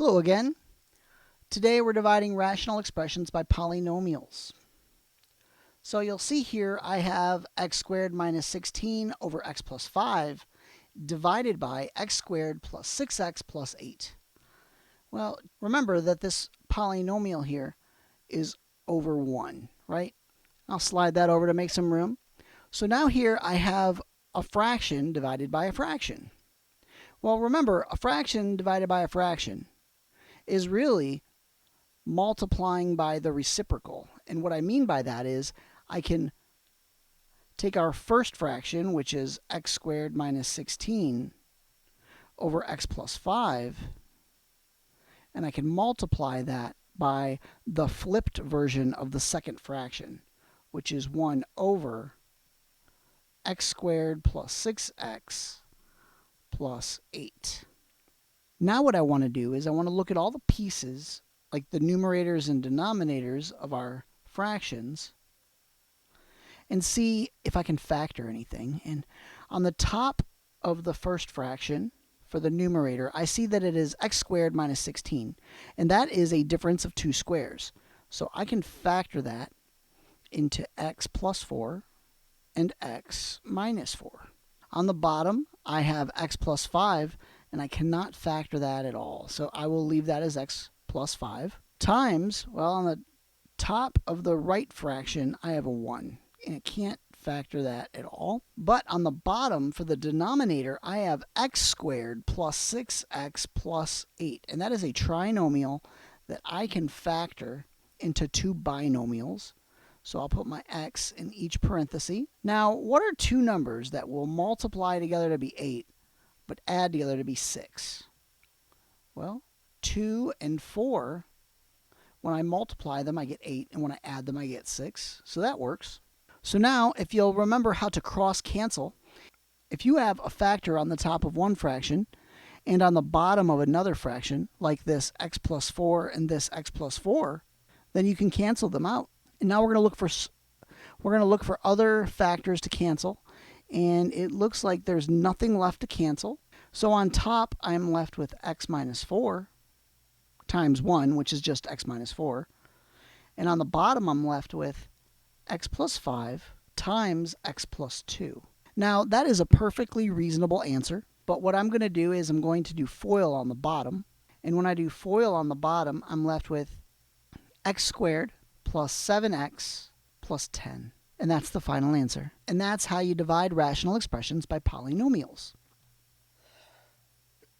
Hello again. Today we're dividing rational expressions by polynomials. So you'll see here I have x squared minus 16 over x plus 5 divided by x squared plus 6x plus 8. Well, remember that this polynomial here is over 1, right? I'll slide that over to make some room. So now here I have a fraction divided by a fraction. Well, remember, a fraction divided by a fraction is really multiplying by the reciprocal. And what I mean by that is I can take our first fraction, which is x squared minus 16 over x plus 5, and I can multiply that by the flipped version of the second fraction, which is 1 over x squared plus 6x plus 8. Now what I want to do is I want to look at all the pieces, like the numerators and denominators of our fractions, and see if I can factor anything. And on the top of the first fraction, for the numerator, I see that it is x squared minus 16, and that is a difference of two squares. So I can factor that into x plus 4 and x minus 4. On the bottom, I have x plus 5, and I cannot factor that at all. So I will leave that as x plus 5 times, well, on the top of the right fraction, I have a 1, and I can't factor that at all. But on the bottom, for the denominator, I have x squared plus 6x plus 8, and that is a trinomial that I can factor into two binomials. So I'll put my x in each parenthesis. Now, what are two numbers that will multiply together to be 8, but add together to be 6? Well, 2 and 4, when I multiply them, I get 8, and when I add them, I get 6. So that works. So now, if you'll remember how to cross-cancel, if you have a factor on the top of one fraction and on the bottom of another fraction, like this x plus 4 and this x plus 4, then you can cancel them out. And now we're going to look for other factors to cancel, and it looks like there's nothing left to cancel. So on top, I'm left with x minus 4 times 1, which is just x minus 4. And on the bottom, I'm left with x plus 5 times x plus 2. Now, that is a perfectly reasonable answer, but what I'm going to do is I'm going to do FOIL on the bottom. And when I do FOIL on the bottom, I'm left with x squared plus 7x plus 10. And that's the final answer. And that's how you divide rational expressions by polynomials.